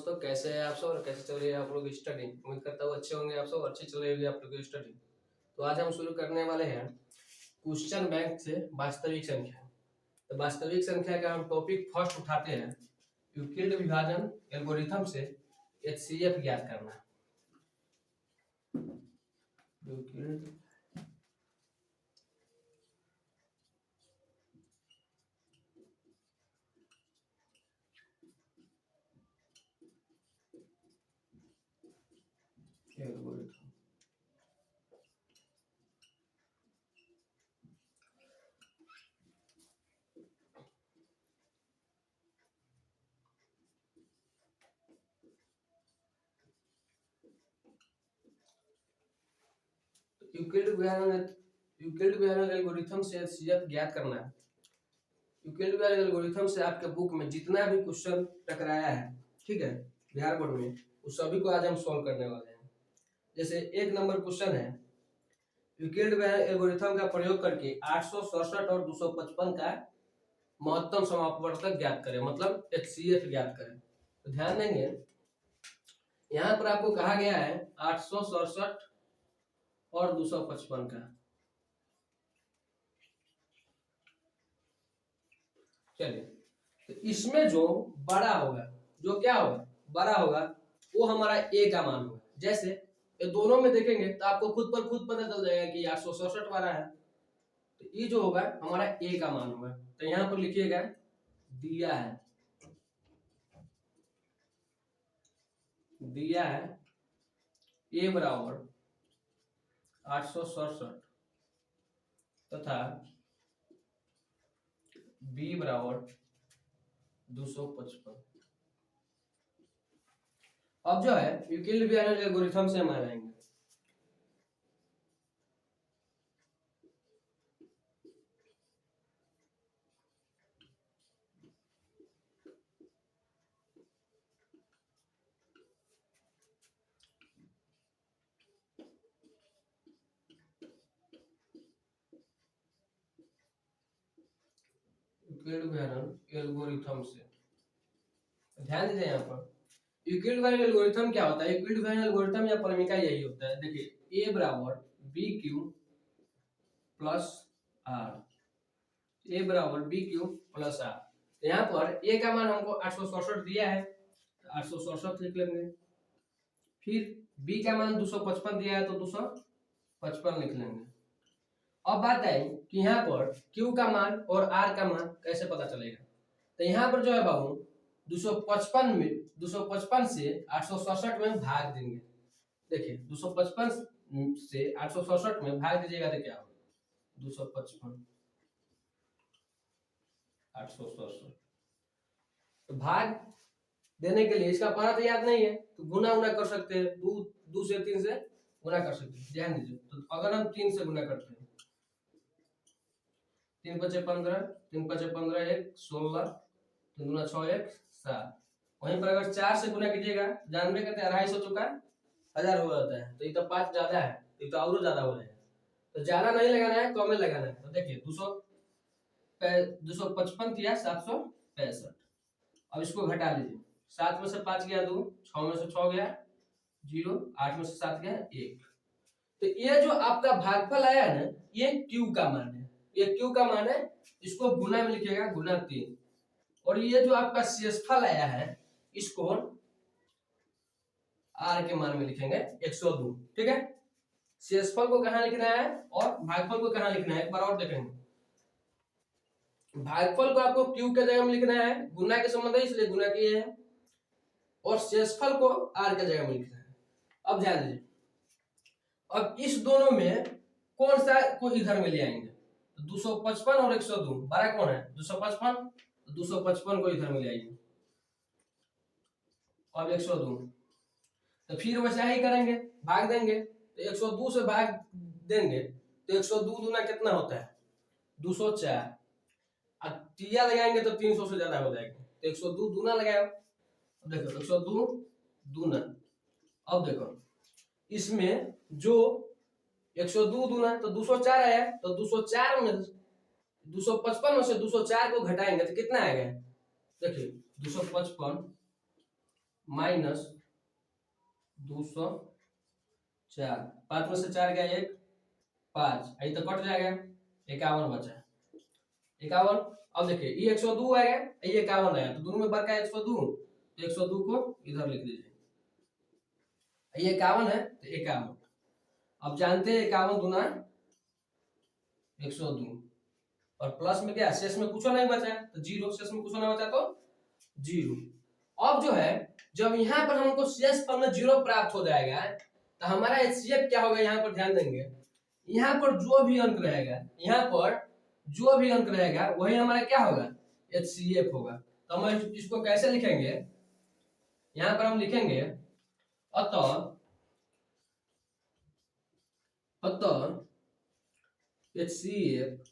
दोस्तों, कैसे हैं आप सब और कैसे चल रही है आप लोग की स्टडी। उम्मीद करता हूँ अच्छे होंगे आप सब, अच्छी चल रही होगी आप लोग की स्टडी। तो आज हम शुरू करने वाले हैं क्वेश्चन बैंक से वास्तविक संख्या। तो वास्तविक संख्या का हम टॉपिक फर्स्ट उठाते हैं, यूक्लिड विभाजन एल्गोरिथम से एचसीएफ ज्ञात करना। Euclid algorithm. यूक्लिड विभाजन एल्गोरिथम से एचसीएफ ज्ञात करना है। यूक्लिड विभाजन एल्गोरिथम से आपके बुक में जितना भी क्वेश्चन टकराया है, ठीक है, बिहार बोर्ड में, उस सभी को आज हम सॉल्व करने वाले हैं। जैसे एक नंबर क्वेश्चन है, यूक्लिड एल्गोरिथम का प्रयोग करके 867 और 255 का महत्तम समापवर्तक ज्ञात करें, मतलब एचसीएफ ज्ञात करें। तो ध्यान देंगे, यहाँ पर आपको कहा गया है 867 और 255 का। चलिए, तो इसमें जो बड़ा होगा, जो क्या होगा, बड़ा होगा, वो हमारा ए का मान होगा। जैसे ये दोनों में देखेंगे तो आपको खुद पता चल जाएगा कि 867 वाला है, तो ये जो होगा हमारा ए का मान होगा। तो यहाँ पर लिखिएगा, दिया है ए बराबर 867 तथा बी बराबर 255। अब जो है यूक्लिड विभाजन एल्गोरिथम से हम आएंगे। यूक्लिड विभाजन एल्गोरिथम से ध्यान दीजिए, यहाँ पर यूक्लिड विभाजन एल्गोरिथम क्या होता है। यूक्लिड विभाजन एल्गोरिथम या परिमिका यही होता है। देखिए, ए बराबर बी क्यू प्लस आर, ए बराबर बी क्यू प्लस आर। यहाँ पर ए का मान हमको 867 दिया है, 867 लिख लेंगे। फिर बी का मान 255 दिया है, तो 255 लिख लेंगे। अब बात आई कि यहाँ पर क्यू का मान और आर का मान कैसे पता चलेगा। तो यहाँ पर जो है बाबू 255 से 867 में भाग देंगे। देखिए, 255 से 867 में भाग दीजिएगा तो क्या होगा, 255 867। तो भाग देने के लिए इसका पारा तो याद नहीं है, तो गुना उना कर सकते हैं, 2 से 3 से गुना कर सकते हैं। ध्यान दीजिए, तो अगर हम 3 से गुना करते हैं, 3 × 5 = 15, 3 × 5 = 15, 1 16, 3 × 6 1 7। वहीं पर अगर 4 से गुना कीजिएगा, जानबे करते हैं 250 चौका 1000 हो जाता है, तो ये तो 5 ज्यादा है, ये तो और ज्यादा हो जाएगा। तो ज्यादा नहीं लगाना है, कम में लगाना है। तो देखिए 255 किया 765। अब इसको घटा लीजिए, 7 में से 5 गया 2, 6 में से 6 गया 0, 8 में से 7 गया 1। तो ये जो आपका भागफल आया ना, ये क्यू का मान है, ये क्यू का मान है। इसको गुना में लिखिएगा, गुना 3। और ये जो आपका शेषफल आया है, इसको आर के मान में लिखेंगे 102। ठीक है, शेषफल को कहां लिखना है और भागफल को कहां लिखना है, एक बार और देखेंगे। भागफल को आपको क्यू के जगह में लिखना है, गुना के संबंध है इसलिए गुना किए हैं, और शेषफल को आर के जगह में लिखना है। अब ध्यान दीजिए, अब इस दोनों में कौन सा को इधर में ले आएंगे, 255 और 102, बड़ा कौन है 255, 255 को इधर में ले आएंगे। अब 102, तो फिर वैसा ही करेंगे, भाग देंगे, तो 102 से भाग देंगे तो 102 दूना कितना होता है 204। अब तिया लगाएंगे तो 300 से ज्यादा हो जाएगा, तो 102 दूना लगाओ। अब देखो 102 दूना, अब देखो इसमें जो 102 दूना तो 204 आया, तो 204 में 255 में से 204 को घटाएंगे तो कितना आएगा। देखिए 255 माइनस 204, 5 में से 4 गया 1, 5 आई तो कट जाएगा, 51 बचा, 51। अब देखिए ये 102 आएगा, ये 51 आया, तो दोनों में फर्क है 102, तो 102 को इधर लिख दीजिए, ये 51 है तो 51। अब जानते हैं 51 गुना 102, और प्लस में क्या शेष में कुछ नहीं बचा तो जीरो, शेष में कुछ नहीं बचा तो जीरो। अब जो है जब यहाँ पर हमको शेष पर में जीरो प्राप्त हो जाएगा तो हमारा एचसीएफ क्या होगा, यहाँ पर ध्यान देंगे, यहाँ पर जो भी अंक रहेगा, यहाँ पर जो भी अंक रहेगा वही हमारा क्या होगा, एचसीएफ होगा। तो हम इसको कैसे लिखेंगे, यहाँ पर हम लिखेंगे अतः एचसीएफ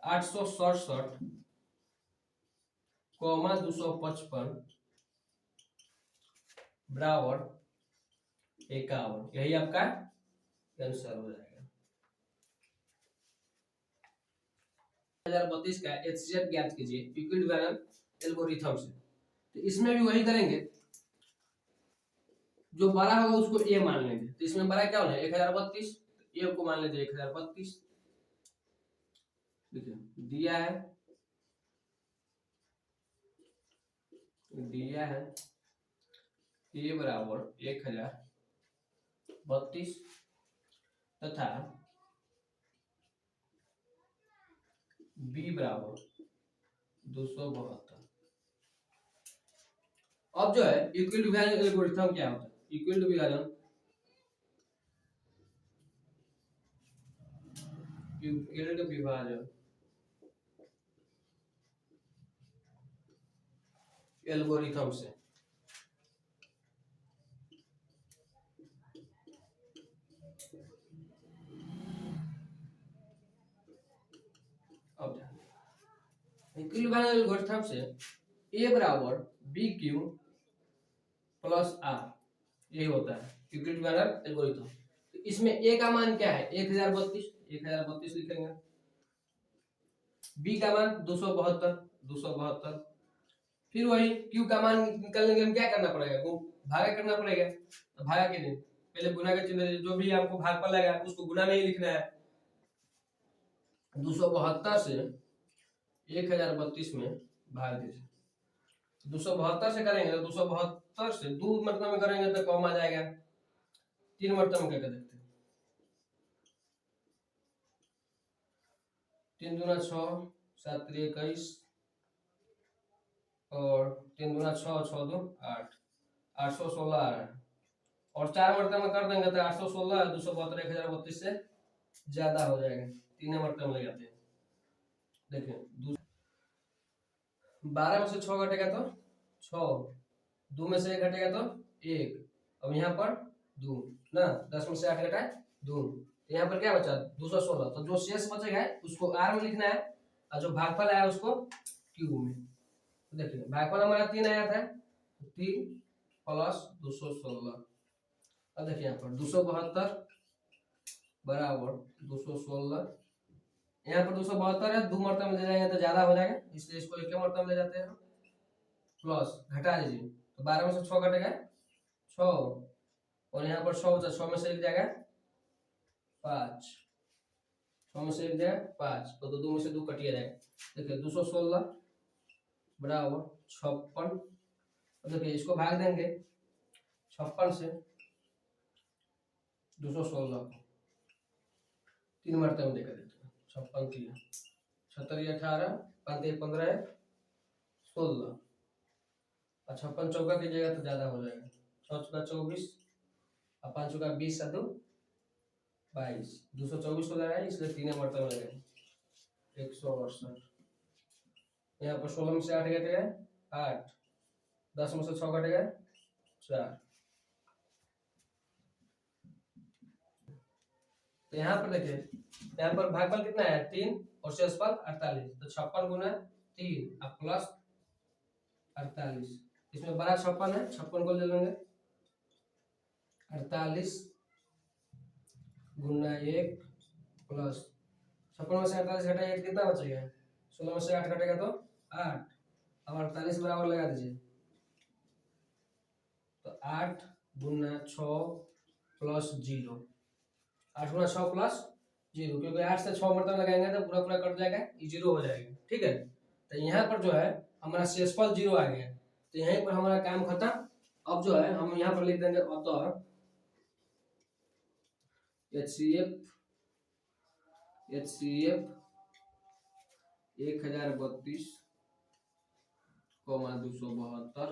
867, 255 बराबर 51, यही आपका आंसर हो जाएगा। 2032 का एचसीएफ ज्ञात कीजिए यूक्लिड एल्गोरिथम से। तो इसमें भी वही करेंगे, जो बड़ा होगा उसको ए मान लेंगे। तो इसमें बड़ा क्या होना है 1032, ए को मान लेते 1032, देखिए दिया है ए बराबर 1032 तथा बी बराबर 272। अब जो है यूक्लिड विभाजन एल्गोरिथम क्या होता है, यूक्लिड विभाजन एल्गोरिथम से यूक्लिड विभाजन एल्गोरिथम से ए बराबर बी क्यू प्लस आर, ये होता है यूक्लिड विभाजन एल्गोरिथम। तो इसमें ए का मान क्या है 1032 लिखेंगे, बी का मान 272, फिर वही क्यू का मान निकालने के लिए क्या करना पड़ेगा, वो भागा करना पड़ेगा। तो भागा के लिए पहले गुना का चिन्ह, जो भी आपको भाग पर लगेगा उसको गुना में ही लिखना है। 272 से 1032 में भाग दीजिए, 272 से करेंगे तो 272 से 2 मतलब में करेंगे तो कम आ जाएगा, 3 मतलब में करके देखते हैं, 3 दूना 6, 7 3 21 और 3 दूना 6, 6 2 8, 816 आ रहा है, और 4 मतलब में कर देंगे तो 816 272 1032 से ज्यादा हो जाएगा, 3 मतलब में जाते हैं। देखिए 12 में से 6 घटेगा तो 6, 2 में से 1 घटेगा तो 1, अब यहाँ पर 2 ना, 10 में से 8 घटा 2, तो यहाँ पर क्या बचा 216, तो जो शेष बचेगा उसको आर में लिखना है और जो भागफल आया उसको क्यू में। तो देखिए भागफल हमारा 3 आया था, 3 प्लस 216, अब देखिए यहाँ पर 272 बराबर 216, यहाँ पर 272 है, 2 मरतबा में ले जाएंगे तो ज्यादा हो जाएगा, इसलिए इसको एक मरतबा में ले जाते हैं, प्लस घटा दीजिए तो 12 में से 6 घटेगा 6, और यहाँ पर 6 बचा, 6 में से 1 जाएगा 5, 6 में से 1 जाएगा 5, तो 2 में से 2 कटिया जाएगा। देखिए 216 बराबर 56, देखिए इसको भाग देंगे 56 से 216 को 3 मरतबा में देकर देते हैं, 56 किया 76 18 5 15 16, 56 चौका कीजिएगा तो ज्यादा हो जाएगा, 6 चौका 24 और 5 चौका 20 और 2 22, 224 हो जाएगा, इसलिए 3 मरतबा में लगेगा 168। यहाँ पर 16 में से 8 घटेगा 8, 10 में से 6 घटेगा 4, तो यहाँ पर देखिए यहाँ पर भागफल कितना है 3 और शेषफल 48, तो 56 गुना 3 और प्लस 48, इसमें बड़ा 56 है, 56 को ले लेंगे, 48 गुना 1 प्लस 56 में से 48 घटाएगा कितना बचेगा, 16 में से 8 घटेगा तो 8, अब 48 बराबर लगा दीजिए, तो 8 गुना 6 प्लस 0, 8 गुना 6 प्लस 0, क्योंकि 8 से 6 मतलब लगाएंगे तो पूरा पूरा कट जाएगा, ये 0 हो जाएगा। ठीक है, तो यहाँ पर जो है हमारा शेषफल 0 आ गया, तो यहीं पर हमारा काम खत्म। अब जो है हम यहाँ पर लिख देंगे अतः HCF 1032.272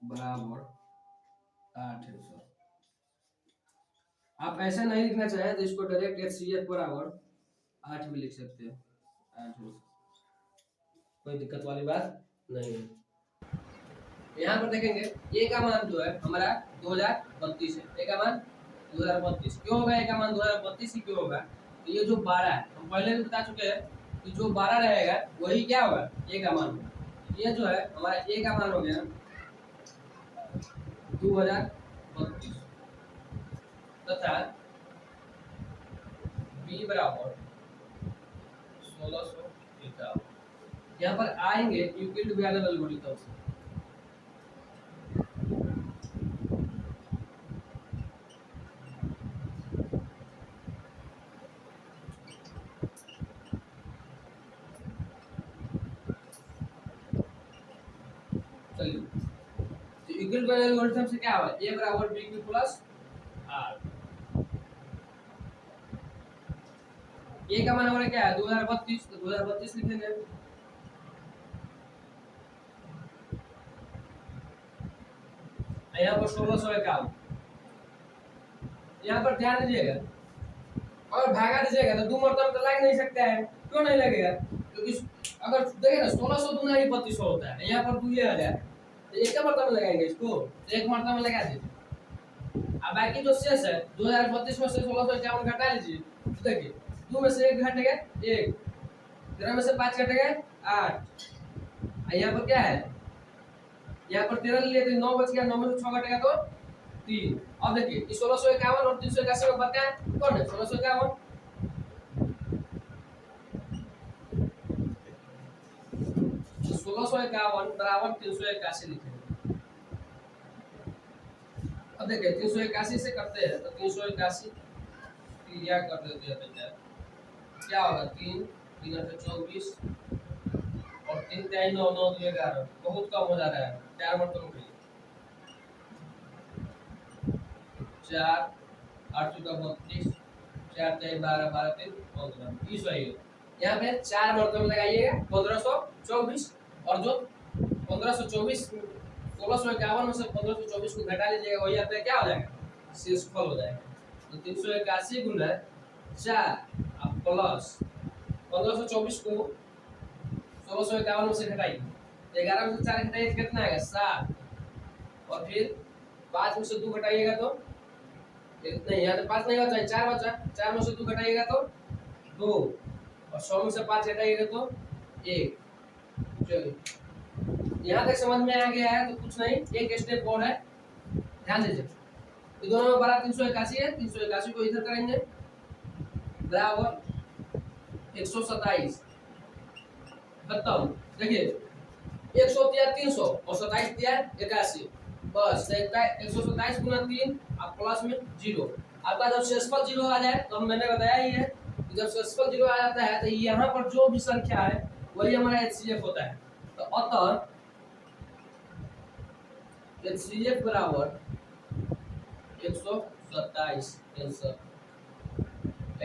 बराबर 8 आंसर। आप ऐसे नहीं लिखना चाहे तो इसको डायरेक्ट HCF बराबर 8 भी लिख सकते हैं, 8 आंसर, कोई दिक्कत वाली बात नहीं है। यहाँ पर देखेंगे ए का मान जो है हमारा 2032 है, ए का मान 2032 क्यों होगा, ए का मान 2032 ही क्यों होगा, तो ये जो 12 है हम पहले भी बता चुके हैं कि जो 12 रहेगा वही क्या होगा, ए का मान होगा। ये जो है हमारा ए का मान हो गया 2032 तथा बी बराबर 1651। यहाँ पर आएंगे यूक्लिड वैल्यू एल्गोरिथम से, चलिए तो यूक्लिड वैल्यू एल्गोरिथम से क्या हुआ, a बराबर b Q plus r। a का मान हमारा क्या है 2032, तो 2032 लिखेंगे। यहाँ पर 1651, यहाँ पर ध्यान दीजिएगा, और भागा दीजिएगा तो 2 मरतबा तो लग नहीं सकता है, क्यों नहीं लगेगा, क्योंकि अगर देखिए ना 1600 दूना ही 3200 होता है, यहाँ पर 2 ये आ जाए तो एक मरतबा में लगाएंगे इसको, तो एक मरतबा में लगा दीजिए। अब बाकी जो शेष है 2032 में से 1651 घटा लीजिए, तो देखिए 2 में से 1 घटेगा 1, 13 में से 5 घटेगा 8, यहाँ पर क्या है, यहाँ पर 13 लिए तो 9 बच गया, 9 में से 6 घटेगा तो 3। अब देखिए 1651 और 381 में बचा कौन है, 1651, 1651 बराबर 381 लिखेंगे। अब देखिए 381 से करते हैं तो 381 क्रिया कर देते हैं बेटा, क्या होगा 3 3 8 24 और 3 3 9 9 2 11, बहुत कम हो जा रहा है, 4 मतलब रुक 4 8 का 32 4 3 12 12 3 15 20 सही है। यहाँ पे 4 मरतबा लगाइएगा 1524, और जो 1524 1651 में से 1524 को घटा लीजिएगा, वही आपका क्या हो जाएगा, शेषफल हो जाएगा। तो 381 गुना 4 प्लस 1524 को 1651 में से घटाइए, 11 में से 4 घटाइए तो कितना आएगा 7, और फिर 5 में से 2 घटाइएगा तो नहीं, यहाँ तो 5 नहीं बचा, 4 बचा, 4 में से 2 घटाइएगा तो 2, और 100 में से 5 घटाइएगा तो 1। चलिए यहाँ तक समझ में आ गया है, तो कुछ नहीं, एक स्टेप और है, ध्यान दीजिए। तो दोनों में बड़ा 381 है, 381 को इधर करेंगे बराबर 127 खत्म। देखिए 100 दिया 300 और 27 दिया 81, बस 127 गुना 3 आप प्लस में 0। आपका जब शेषफल 0 आ जाए, तो मैंने बताया ही है कि जब शेषफल 0 आ जाता है तो यहाँ पर जो भी संख्या है वही हमारा HCF होता है। तो अतः HCF बराबर 127 आंसर,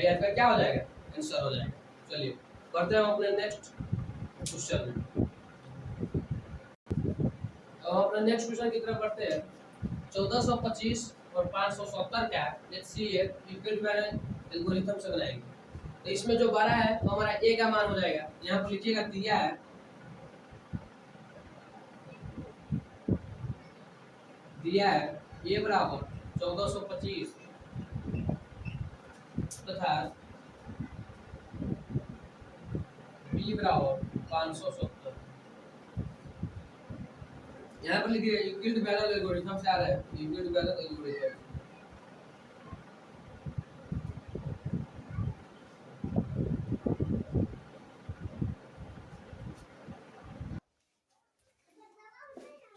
आपका क्या हो जाएगा, आंसर हो जाएगा। चलिए करते हैं अपने नेक्स्ट क्वेश्चन। अब अपने नेक्स्ट क्वेश्चन की तरफ बढ़ते हैं। 1425 और 570 का HCF यूक्लिड एल्गोरिथम से बनाएंगे। तो इसमें जो 12 है वो हमारा ए का मान हो जाएगा, यहाँ पर लिखिएगा दिया है ए बराबर 1425 तथा बी बराबर 570। यहाँ पर लिखिए यूक्लिड वैल्यू एल्गोरिथम से आ रहा है, Euclid value algorithm.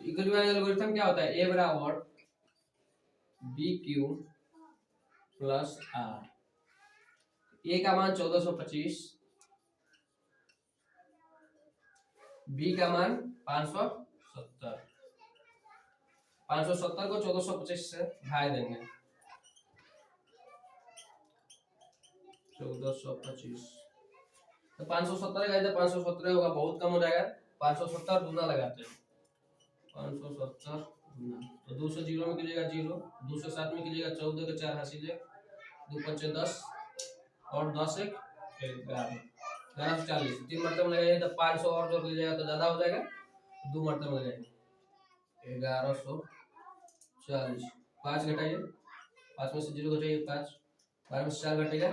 Equal to final algorithm क्या होता है, ए बराबर B Q plus R. A का मान 1425, बी का मान 570। 570 को 1425 से भाग देंगे, 1425 तो 570 लगाए तो 570 होगा, बहुत कम हो जाएगा। 570 गुना लगाते हैं, 570 गुना तो 2 से 0 में कीजिएगा 0, 2 से 7 में कीजिएगा 14 के 4 हासिल 2 5 10 और 10 1 11, 1140 3 मरतबा लगाइए तो 500 और जोड़ लीजिएगा तो ज्यादा हो जाएगा, 2 मरतबा लगाइए 1140। 5 घटाइए, 5 में से 0 घटाइए 5, 12 में से 4 घटेगा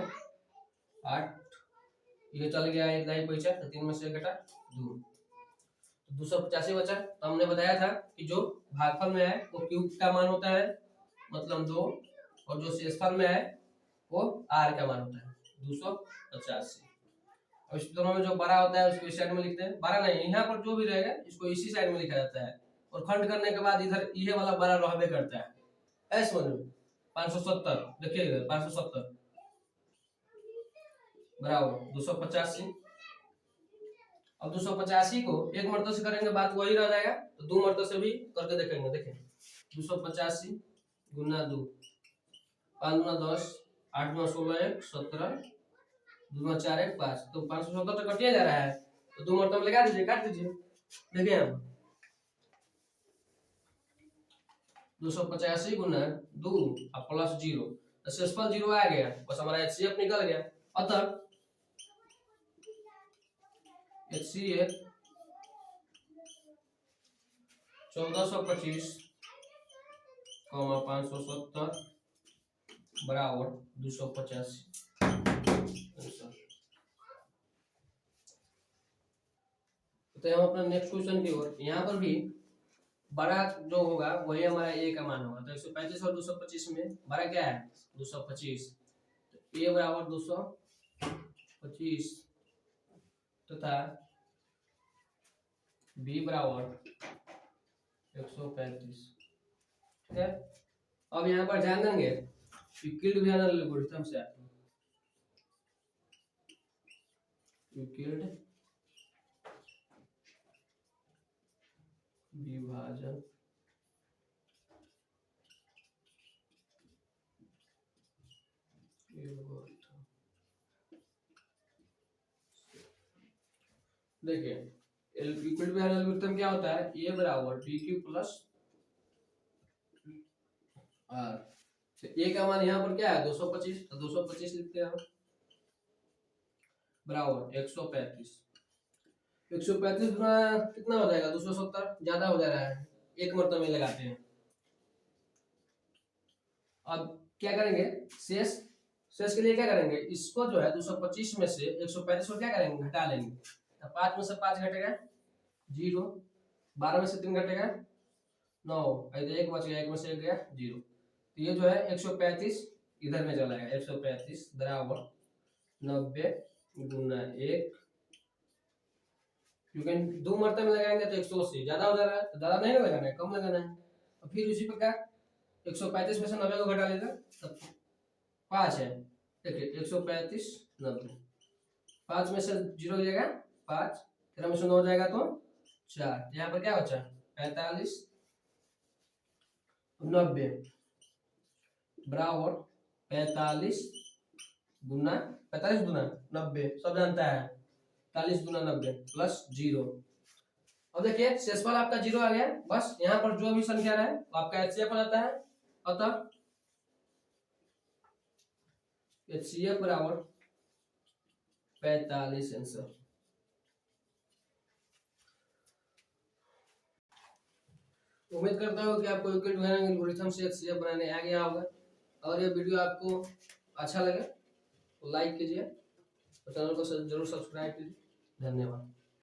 8, ये चल गया 1 नहीं बचा तो 3 में से 1 घटा 2, 285 बचा। तो हमने बताया था कि जो भागफल में है वो क्यूब का मान होता है, मतलब 2, और जो शेषफल में है वो आर का मान होता है 285। अब इस दोनों में जो बड़ा होता है उसको इस साइड में लिखते हैं, बड़ा नहीं यहाँ पर जो भी रहेगा इसको इसी साइड में लिखा जाता है, और खंड करने के बाद इधर ये वाला बड़ा रहबे करता है, ऐसे समझ में। 570 देखिए इधर 570 बराबर 285। अब 285 को एक मरतबे से करेंगे बात वही रह जाएगा, तो 2 मरतबे से भी करके देखेंगे। देखें 285 गुना 2, 5 गुना 10, 8 गुना 16 1 17, 2 गुना 4 1 5, तो 570 तो कटिया जा रहा है, तो 2 मरतबे लगा दीजिए, काट दीजिए। देखिए अब 285 गुना 2 और प्लस 0, तो शेषफल 0 आ गया, बस हमारा एचसीएफ निकल गया। अतः HCF 1425, 570 बराबर 285। तो हम अपना नेक्स्ट क्वेश्चन की ओर, यहाँ पर भी बड़ा जो होगा वही हमारा ए का मान होगा। तो 135 और 225 में बड़ा क्या है 225, तो ए बराबर 225 तथा बी बराबर 135। ठीक है, अब यहाँ पर ध्यान देंगे यूक्लिड विभाजन एल्गोरिथम से आते हैं। यूक्लिड विभाजन एल्गोरिथम, देखिए यूक्लिड विभाजन एल्गोरिथम क्या होता है, ए बराबर B Q plus R. A का मान यहाँ पर क्या है 225, तो 225 लिखते हैं बराबर 135। 135 गुना कितना हो जाएगा 270, ज्यादा हो जा रहा है, एक मरतबा में लगाते हैं। अब क्या करेंगे, शेष शेष के लिए क्या करेंगे, इसको जो है 225 में से 135 को क्या करेंगे घटा लेंगे, तो 5 में से 5 घटेगा 0, 12 में से 3 घटेगा 9, एक बच गया, 1 में से 1 गया 0, तो ये जो है 135 इधर में चला गया, 135 बराबर 90 गुना 1, क्योंकि 2 मरतबे में लगाएंगे तो 180 ज्यादा हो जा रहा है, तो ज्यादा नहीं लगाना है, कम लगाना है। और फिर उसी प्रकार 135 में से 90 को घटा लेगा तो 5 है। देखिए 135 90, 5 में से 0 हो जाएगा 5, 13 में से 9 हो जाएगा तो 4, यहाँ पर क्या बचा 45 90 बराबर 45 गुना 45 गुना 90 सब जानता है, 45 गुना 90 प्लस 0। अब देखिए शेषफल आपका 0 आ गया, बस यहाँ पर जो भी संख्या रहे तो आपका एचसीएफ आता है। अतः एचसीएफ बराबर 45 आंसर। उम्मीद करता हूँ कि आपको यूक्लिड विभाजन एल्गोरिथम से एचसीएफ बनाने आ गया होगा। और ये वीडियो आपको अच्छा लगे तो लाइक कीजिए और चैनल को जरूर सब्सक्राइब कीजिए। धन्यवाद।